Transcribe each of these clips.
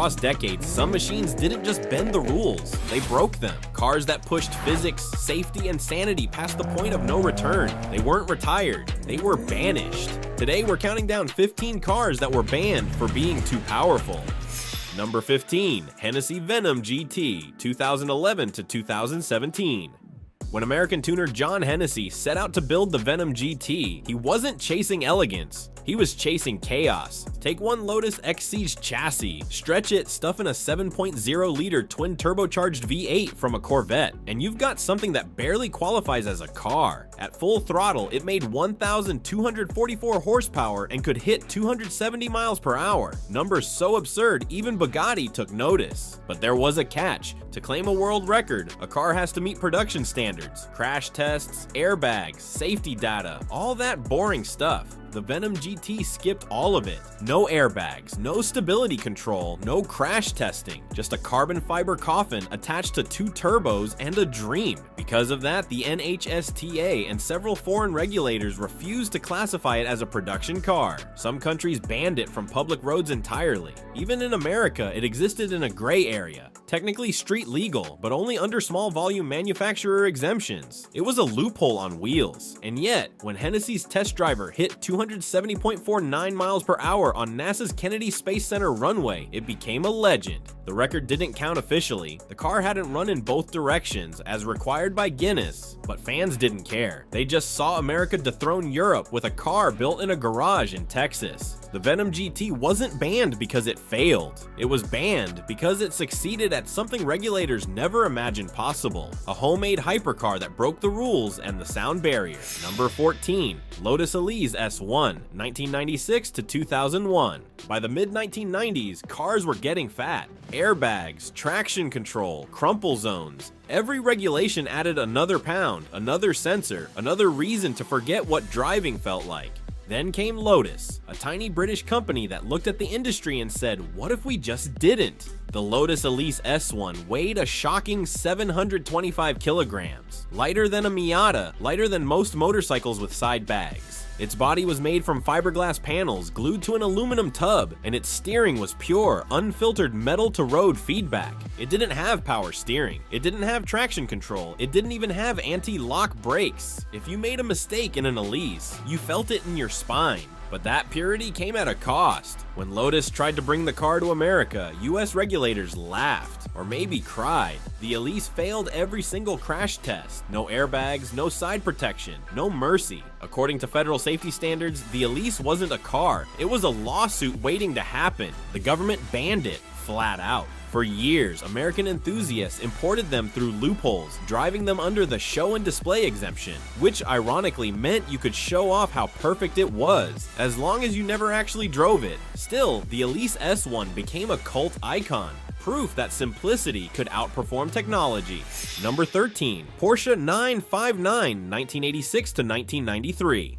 across decades, some machines didn't just bend the rules, they broke them. Cars that pushed physics, safety, and sanity past the point of no return. They weren't retired, they were banished. Today we're counting down 15 cars that were banned for being too powerful. Number 15, Hennessey Venom GT, 2011 to 2017. When American tuner John Hennessey set out to build the Venom GT, he wasn't chasing elegance, he was chasing chaos. Take one Lotus X Siege chassis, stretch it, stuff in a 7.0-liter twin turbocharged V8 from a Corvette, and you've got something that barely qualifies as a car. At full throttle, it made 1,244 horsepower and could hit 270 miles per hour. Numbers so absurd, even Bugatti took notice. But there was a catch. To claim a world record, a car has to meet production standards, crash tests, airbags, safety data, all that boring stuff. The Venom GT skipped all of it. No airbags, no stability control, no crash testing, just a carbon fiber coffin attached to 2 turbos and a dream. Because of that, the NHRA and several foreign regulators refused to classify it as a production car. Some countries banned it from public roads entirely. Even in America, it existed in a gray area. Technically street legal, but only under small volume manufacturer exemptions. It was a loophole on wheels. And yet, when Hennessey's test driver hit 270.49 miles per hour on NASA's Kennedy Space Center runway, it became a legend. The record didn't count officially. The car hadn't run in both directions as required by Guinness, but fans didn't care. They just saw America dethrone Europe with a car built in a garage in Texas. The Venom GT wasn't banned because it failed. It was banned because it succeeded at something regulators never imagined possible. A homemade hypercar that broke the rules and the sound barrier. Number 14, Lotus Elise S1, 1996 to 2001. By the mid-1990s, cars were getting fat. Airbags, traction control, crumple zones. Every regulation added another pound, another sensor, another reason to forget what driving felt like. Then came Lotus, a tiny British company that looked at the industry and said, what if we just didn't? The Lotus Elise S1 weighed a shocking 725 kilograms, lighter than a Miata, lighter than most motorcycles with side bags. Its body was made from fiberglass panels glued to an aluminum tub, and its steering was pure, unfiltered metal-to-road feedback. It didn't have power steering. It didn't have traction control. It didn't even have anti-lock brakes. If you made a mistake in an Elise, you felt it in your spine. But that purity came at a cost. When Lotus tried to bring the car to America, US regulators laughed, or maybe cried. The Elise failed every single crash test. No airbags, no side protection, no mercy. According to federal safety standards, the Elise wasn't a car. It was a lawsuit waiting to happen. The government banned it, flat out. For years, American enthusiasts imported them through loopholes, driving them under the show and display exemption, which ironically meant you could show off how perfect it was, as long as you never actually drove it. Still, the Elise S1 became a cult icon, proof that simplicity could outperform technology. Number 13, Porsche 959, 1986 to 1993.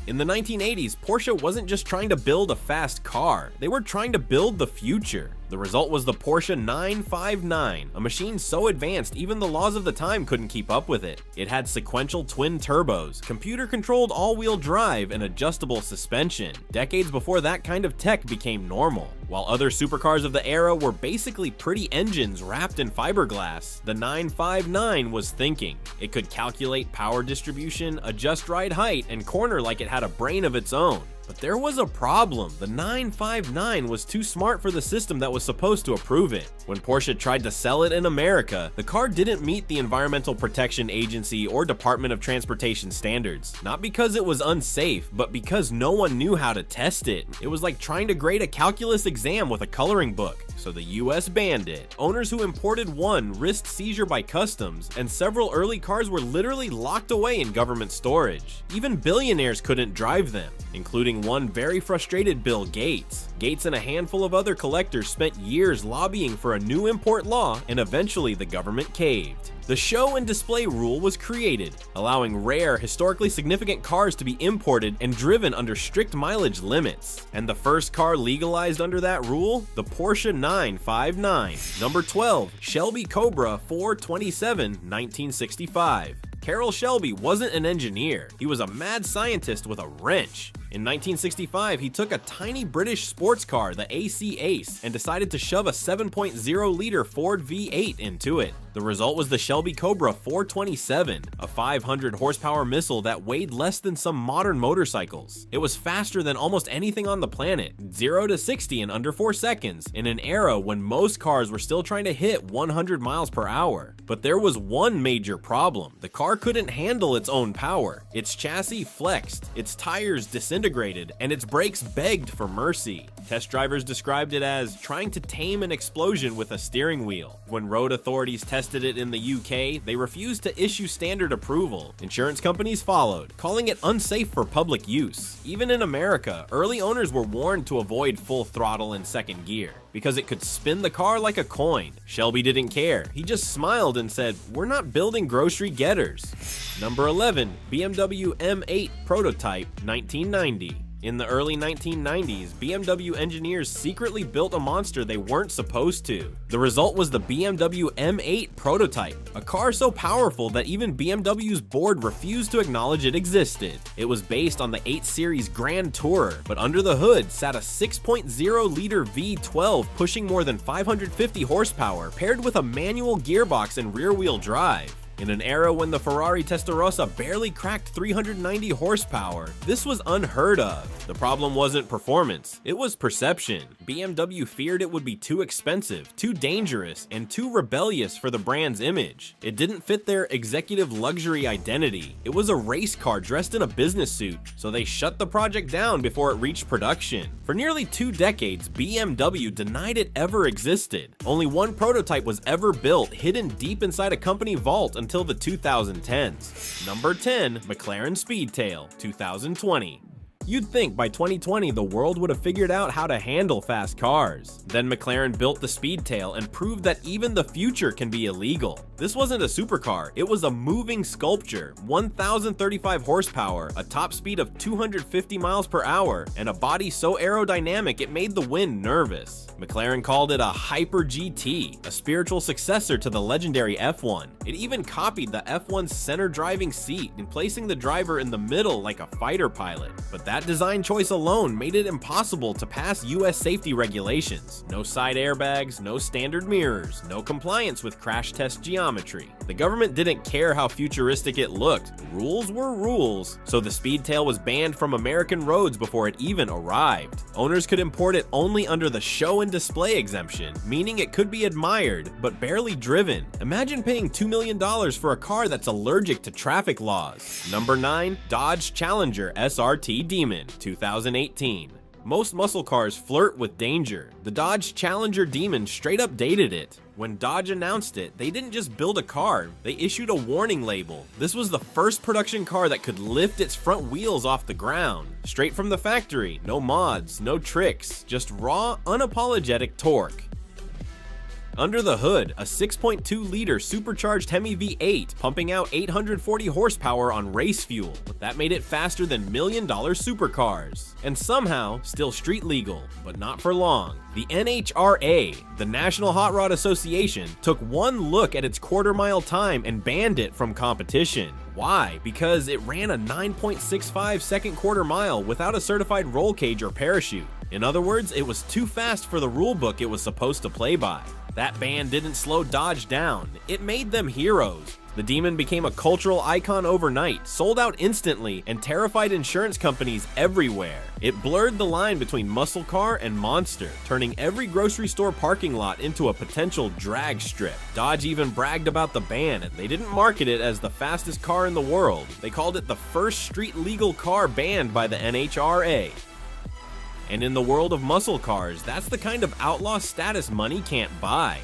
In the 1980s, Porsche wasn't just trying to build a fast car, they were trying to build the future. The result was the Porsche 959, a machine so advanced even the laws of the time couldn't keep up with it. It had sequential twin turbos, computer-controlled all-wheel drive, and adjustable suspension, decades before that kind of tech became normal. While other supercars of the era were basically pretty engines wrapped in fiberglass, the 959 was thinking. It could calculate power distribution, adjust ride height, and corner like it had a brain of its own. But there was a problem. The 959 was too smart for the system that was supposed to approve it. When Porsche tried to sell it in America, the car didn't meet the Environmental Protection Agency or Department of Transportation standards. Not because it was unsafe, but because no one knew how to test it. It was like trying to grade a calculus exam with a coloring book. So the US banned it. Owners who imported one risked seizure by customs, and several early cars were literally locked away in government storage. Even billionaires couldn't drive them, including one very frustrated Bill Gates. Gates and a handful of other collectors spent years lobbying for a new import law, and eventually the government caved. The show and display rule was created, allowing rare, historically significant cars to be imported and driven under strict mileage limits. And the first car legalized under that rule? The Porsche 959. Number 12, Shelby Cobra 427, 1965. Carroll Shelby wasn't an engineer, he was a mad scientist with a wrench. In 1965, he took a tiny British sports car, the AC Ace, and decided to shove a 7.0-liter Ford V8 into it. The result was the Shelby Cobra 427, a 500-horsepower missile that weighed less than some modern motorcycles. It was faster than almost anything on the planet, 0 to 60 in under 4 seconds, in an era when most cars were still trying to hit 100 miles per hour. But there was one major problem. The car couldn't handle its own power. Its chassis flexed, its tires disintegrated, and its brakes begged for mercy. Test drivers described it as trying to tame an explosion with a steering wheel. When road authorities tested it in the UK, they refused to issue standard approval. Insurance companies followed, calling it unsafe for public use. Even in America, early owners were warned to avoid full throttle in second gear, because it could spin the car like a coin. Shelby didn't care. He just smiled and said, "We're not building grocery getters." Number 11, BMW M8 prototype, 1990. In the early 1990s, BMW engineers secretly built a monster they weren't supposed to. The result was the BMW M8 prototype, a car so powerful that even BMW's board refused to acknowledge it existed. It was based on the 8 Series Grand Tourer, but under the hood sat a 6.0-liter V12 pushing more than 550 horsepower, paired with a manual gearbox and rear-wheel drive. In an era when the Ferrari Testarossa barely cracked 390 horsepower, this was unheard of. The problem wasn't performance, it was perception. BMW feared it would be too expensive, too dangerous, and too rebellious for the brand's image. It didn't fit their executive luxury identity. It was a race car dressed in a business suit, so they shut the project down before it reached production. For nearly 2 decades, BMW denied it ever existed. Only one prototype was ever built, hidden deep inside a company vault until the 2010s. Number 10, McLaren Speedtail, 2020. You'd think by 2020 the world would have figured out how to handle fast cars. Then McLaren built the Speedtail and proved that even the future can be illegal. This wasn't a supercar, it was a moving sculpture, 1,035 horsepower, a top speed of 250 miles per hour, and a body so aerodynamic it made the wind nervous. McLaren called it a Hyper GT, a spiritual successor to the legendary F1. It even copied the F1's center driving seat, in placing the driver in the middle like a fighter pilot. But that design choice alone made it impossible to pass US safety regulations. No side airbags, no standard mirrors, no compliance with crash test geometry. The government didn't care how futuristic it looked. Rules were rules, so the Speedtail was banned from American roads before it even arrived. Owners could import it only under the show and display exemption, meaning it could be admired, but barely driven. Imagine paying $2 million for a car that's allergic to traffic laws. Number 9, Dodge Challenger SRT Demon, 2018. Most muscle cars flirt with danger. The Dodge Challenger Demon straight up dated it. When Dodge announced it, they didn't just build a car, they issued a warning label. This was the first production car that could lift its front wheels off the ground. Straight from the factory, no mods, no tricks, just raw, unapologetic torque. Under the hood, a 6.2-liter supercharged Hemi V8 pumping out 840 horsepower on race fuel. That made it faster than million-dollar supercars. And somehow, still street legal, but not for long. The NHRA, the National Hot Rod Association, took one look at its quarter-mile time and banned it from competition. Why? Because it ran a 9.65-second quarter mile without a certified roll cage or parachute. In other words, it was too fast for the rulebook it was supposed to play by. That ban didn't slow Dodge down, it made them heroes. The Demon became a cultural icon overnight, sold out instantly, and terrified insurance companies everywhere. It blurred the line between muscle car and monster, turning every grocery store parking lot into a potential drag strip. Dodge even bragged about the ban, and they didn't market it as the fastest car in the world. They called it the first street legal car banned by the NHRA. And in the world of muscle cars, that's the kind of outlaw status money can't buy.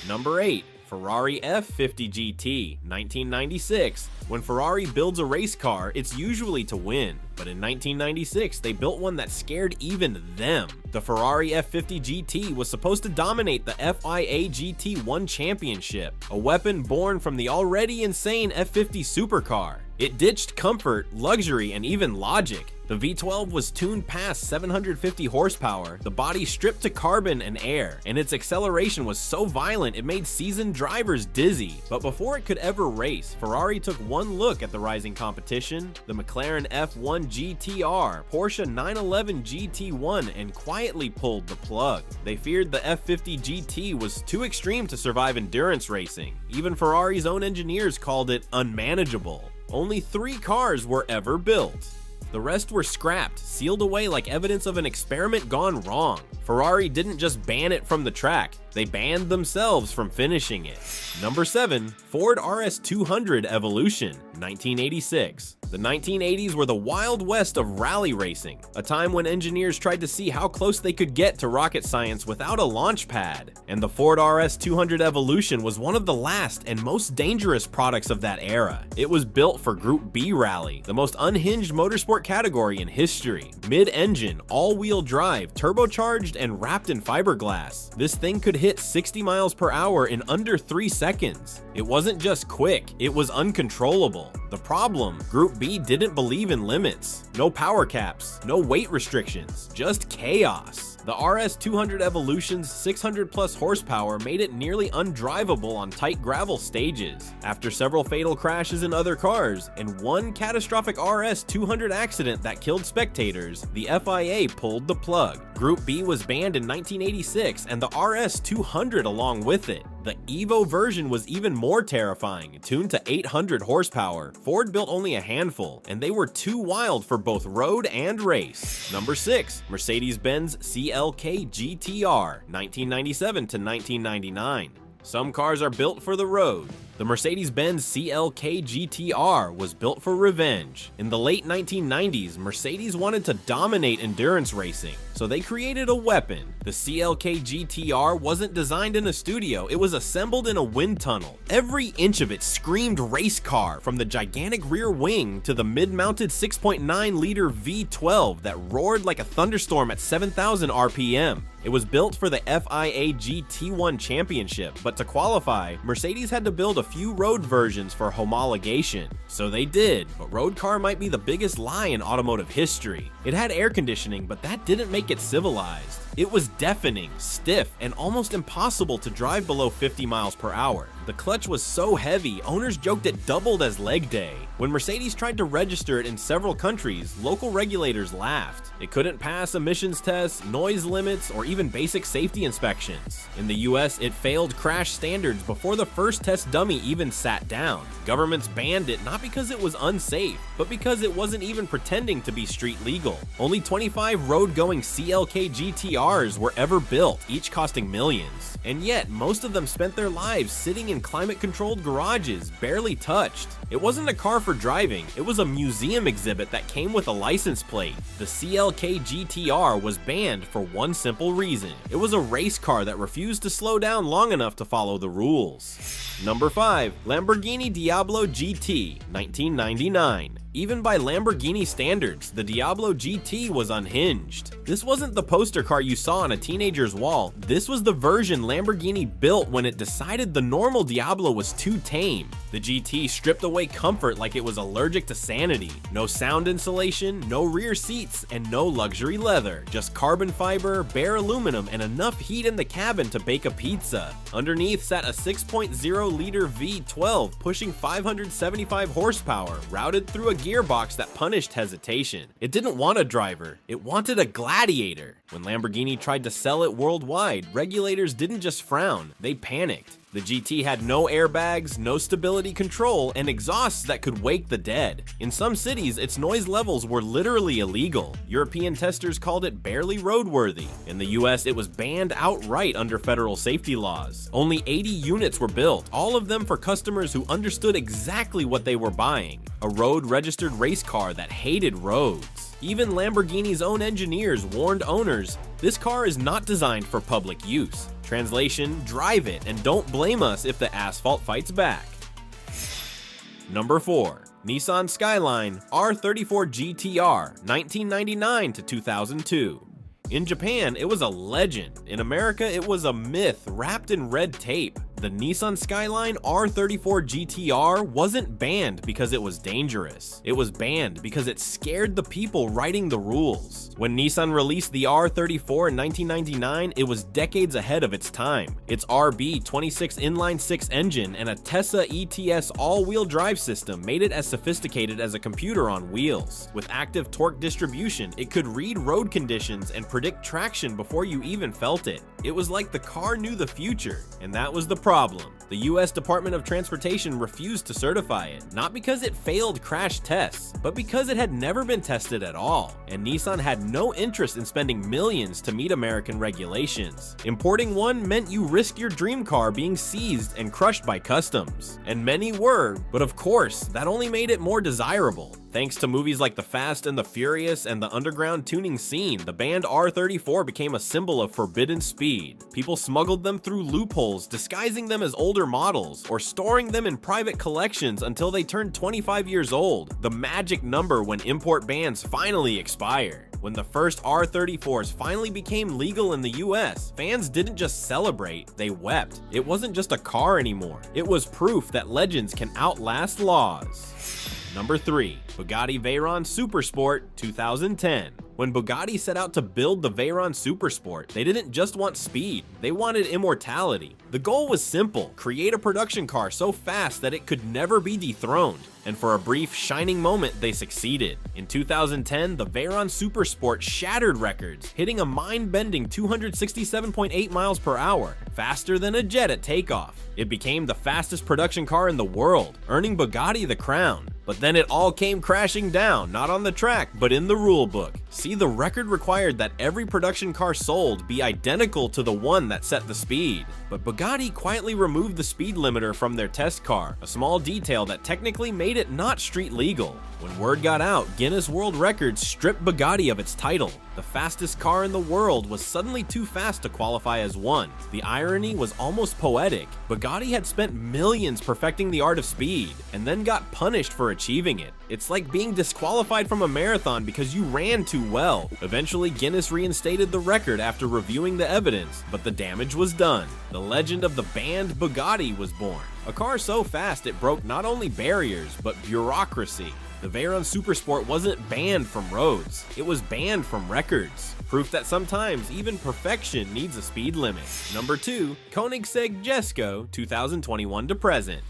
Number 8. Ferrari F50 GT, 1996. When Ferrari builds a race car, it's usually to win. But in 1996, they built one that scared even them. The Ferrari F50 GT was supposed to dominate the FIA GT1 championship, a weapon born from the already insane F50 supercar. It ditched comfort, luxury, and even logic. The V12 was tuned past 750 horsepower, the body stripped to carbon and air, and its acceleration was so violent it made seasoned drivers dizzy. But before it could ever race, Ferrari took one look at the rising competition, the McLaren F1 GTR, Porsche 911 GT1, and quietly pulled the plug. They feared the F50 GT was too extreme to survive endurance racing. Even Ferrari's own engineers called it unmanageable. Only 3 cars were ever built. The rest were scrapped, sealed away like evidence of an experiment gone wrong. Ferrari didn't just ban it from the track, they banned themselves from finishing it. Number 7. Ford RS200 Evolution, 1986. The 1980s were the Wild West of rally racing, a time when engineers tried to see how close they could get to rocket science without a launch pad. And the Ford RS200 Evolution was one of the last and most dangerous products of that era. It was built for Group B rally, the most unhinged motorsport category in history. Mid-engine, all-wheel drive, turbocharged, and wrapped in fiberglass. This thing could hit 60 miles per hour in under 3 seconds. It wasn't just quick, it was uncontrollable. The problem, Group B didn't believe in limits. No power caps, no weight restrictions, just chaos. The RS200 Evolution's 600 plus horsepower made it nearly undrivable on tight gravel stages. After several fatal crashes in other cars, and one catastrophic RS200 accident that killed spectators, the FIA pulled the plug. Group B was banned in 1986 and the RS200 along with it. The Evo version was even more terrifying, tuned to 800 horsepower. Ford built only a handful, and they were too wild for both road and race. Number 6. Mercedes-Benz CLK GTR, 1997 to 1999. Some cars are built for the road. The Mercedes-Benz CLK GTR was built for revenge. In the late 1990s, Mercedes wanted to dominate endurance racing, so they created a weapon. The CLK GTR wasn't designed in a studio, it was assembled in a wind tunnel. Every inch of it screamed race car, from the gigantic rear wing to the mid-mounted 6.9-liter V12 that roared like a thunderstorm at 7,000 RPM. It was built for the FIA GT1 championship, but to qualify, Mercedes had to build a few road versions for homologation. So they did, but road car might be the biggest lie in automotive history. It had air conditioning, but that didn't make it civilized. It was deafening, stiff, and almost impossible to drive below 50 miles per hour. The clutch was so heavy, owners joked it doubled as leg day. When Mercedes tried to register it in several countries, local regulators laughed. It couldn't pass emissions tests, noise limits, or even basic safety inspections. In the US, it failed crash standards before the first test dummy even sat down. Governments banned it not because it was unsafe, but because it wasn't even pretending to be street legal. Only 25 road-going CLK GTRs were ever built, each costing millions. And yet, most of them spent their lives sitting in climate-controlled garages, barely touched. It wasn't a car for driving, it was a museum exhibit that came with a license plate. The CLK GTR was banned for one simple reason. It was a race car that refused to slow down long enough to follow the rules. Number 5. Lamborghini Diablo GT, 1999. Even by Lamborghini standards, the Diablo GT was unhinged. This wasn't the poster car you saw on a teenager's wall, this was the version Lamborghini built when it decided the normal Diablo was too tame. The GT stripped away comfort like it was allergic to sanity. No sound insulation, no rear seats, and no luxury leather. Just carbon fiber, bare aluminum, and enough heat in the cabin to bake a pizza. Underneath sat a 6.0-liter V12 pushing 575 horsepower, routed through a gearbox that punished hesitation. It didn't want a driver, it wanted a gladiator. When Lamborghini tried to sell it worldwide, regulators didn't just frown, they panicked. The GT had no airbags, no stability control, and exhausts that could wake the dead. In some cities, its noise levels were literally illegal. European testers called it barely roadworthy. In the US, it was banned outright under federal safety laws. Only 80 units were built, all of them for customers who understood exactly what they were buying. A road-registered race car that hated roads. Even Lamborghini's own engineers warned owners, this car is not designed for public use. Translation, drive it and don't blame us if the asphalt fights back. Number 4. Nissan Skyline R34 GTR, 1999 to 2002. In Japan, it was a legend. In America, it was a myth wrapped in red tape. The Nissan Skyline R34 GTR wasn't banned because it was dangerous. It was banned because it scared the people writing the rules. When Nissan released the R34 in 1999, it was decades ahead of its time. Its RB26 inline-6 engine and a Tessa ETS all-wheel drive system made it as sophisticated as a computer on wheels. With active torque distribution, it could read road conditions and predict traction before you even felt it. It was like the car knew the future, and that was the problem. The US Department of Transportation refused to certify it, not because it failed crash tests, but because it had never been tested at all, and Nissan had no interest in spending millions to meet American regulations. Importing one meant you risk your dream car being seized and crushed by customs, and many were, but of course, that only made it more desirable. Thanks to movies like The Fast and the Furious and the underground tuning scene, the banned R34 became a symbol of forbidden speed. People smuggled them through loopholes, disguising them as older models, or storing them in private collections until they turned 25 years old, the magic number when import bans finally expire. When the first R34s finally became legal in the US, fans didn't just celebrate, they wept. It wasn't just a car anymore. It was proof that legends can outlast laws. Number 3. Bugatti Veyron Supersport 2010. When Bugatti set out to build the Veyron Supersport, they didn't just want speed, they wanted immortality. The goal was simple: create a production car so fast that it could never be dethroned. And for a brief, shining moment, they succeeded. In 2010, the Veyron Supersport shattered records, hitting a mind-bending 267.8 miles per hour, faster than a jet at takeoff. It became the fastest production car in the world, earning Bugatti the crown. But then it all came crashing down, not on the track, but in the rulebook. See, the record required that every production car sold be identical to the one that set the speed. But Bugatti quietly removed the speed limiter from their test car, a small detail that technically made it not street legal. When word got out, Guinness World Records stripped Bugatti of its title. The fastest car in the world was suddenly too fast to qualify as one. The irony was almost poetic. Bugatti had spent millions perfecting the art of speed, and then got punished for achieving it. It's like being disqualified from a marathon because you ran too well. Eventually, Guinness reinstated the record after reviewing the evidence, but the damage was done. The legend of the banned Bugatti was born. A car so fast it broke not only barriers, but bureaucracy. The Veyron Supersport wasn't banned from roads, it was banned from records. Proof that sometimes even perfection needs a speed limit. Number 2, Koenigsegg Jesko 2021 to present.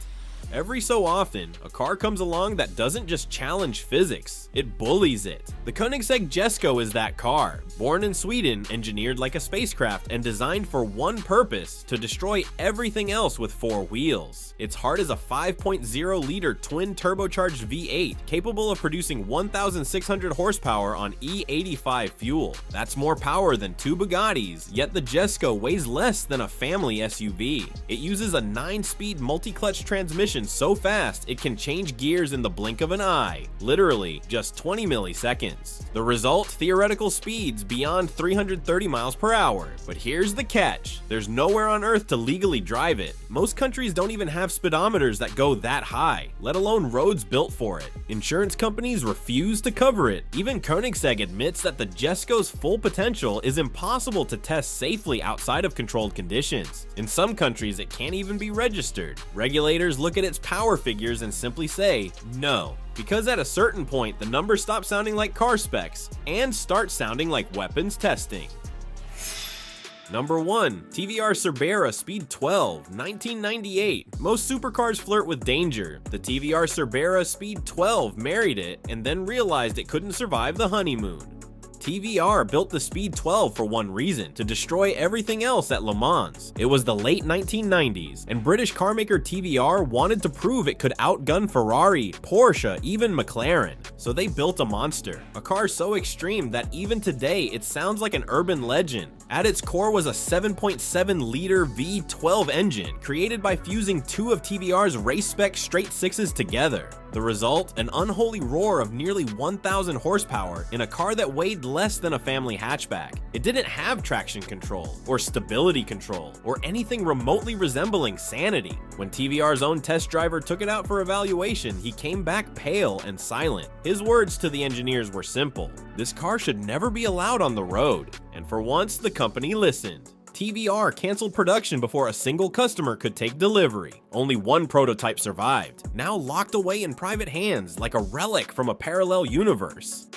Every so often, a car comes along that doesn't just challenge physics, it bullies it. The Koenigsegg Jesko is that car. Born in Sweden, engineered like a spacecraft, and designed for one purpose: to destroy everything else with 4 wheels. Its heart is a 5.0-liter twin turbocharged V8, capable of producing 1,600 horsepower on E85 fuel. That's more power than 2 Bugattis, yet the Jesko weighs less than a family SUV. It uses a 9-speed multi-clutch transmission so fast it can change gears in the blink of an eye, literally just 20 milliseconds. The result? Theoretical speeds beyond 330 miles per hour. But here's the catch: there's nowhere on earth to legally drive it. Most countries don't even have speedometers that go that high, let alone roads built for it. Insurance companies refuse to cover it. Even Koenigsegg admits that the Jesko's full potential is impossible to test safely outside of controlled conditions. In some countries, it can't even be registered. Regulators look at its power figures and simply say no, because at a certain point the numbers stop sounding like car specs and start sounding like weapons testing. Number 1. TVR Cerbera Speed 12, 1998. Most supercars flirt with danger. The TVR Cerbera Speed 12 married it and then realized it couldn't survive the honeymoon. TVR built the Speed 12 for one reason: to destroy everything else at Le Mans. It was the late 1990s, and British carmaker TVR wanted to prove it could outgun Ferrari, Porsche, even McLaren. So they built a monster, a car so extreme that even today it sounds like an urban legend. At its core was a 7.7-liter V12 engine, created by fusing 2 of TVR's race-spec straight sixes together. The result? An unholy roar of nearly 1,000 horsepower in a car that weighed less than a family hatchback. It didn't have traction control, or stability control, or anything remotely resembling sanity. When TVR's own test driver took it out for evaluation, he came back pale and silent. His words to the engineers were simple: this car should never be allowed on the road. And for once, the company listened. TVR canceled production before a single customer could take delivery. Only one prototype survived, now locked away in private hands like a relic from a parallel universe.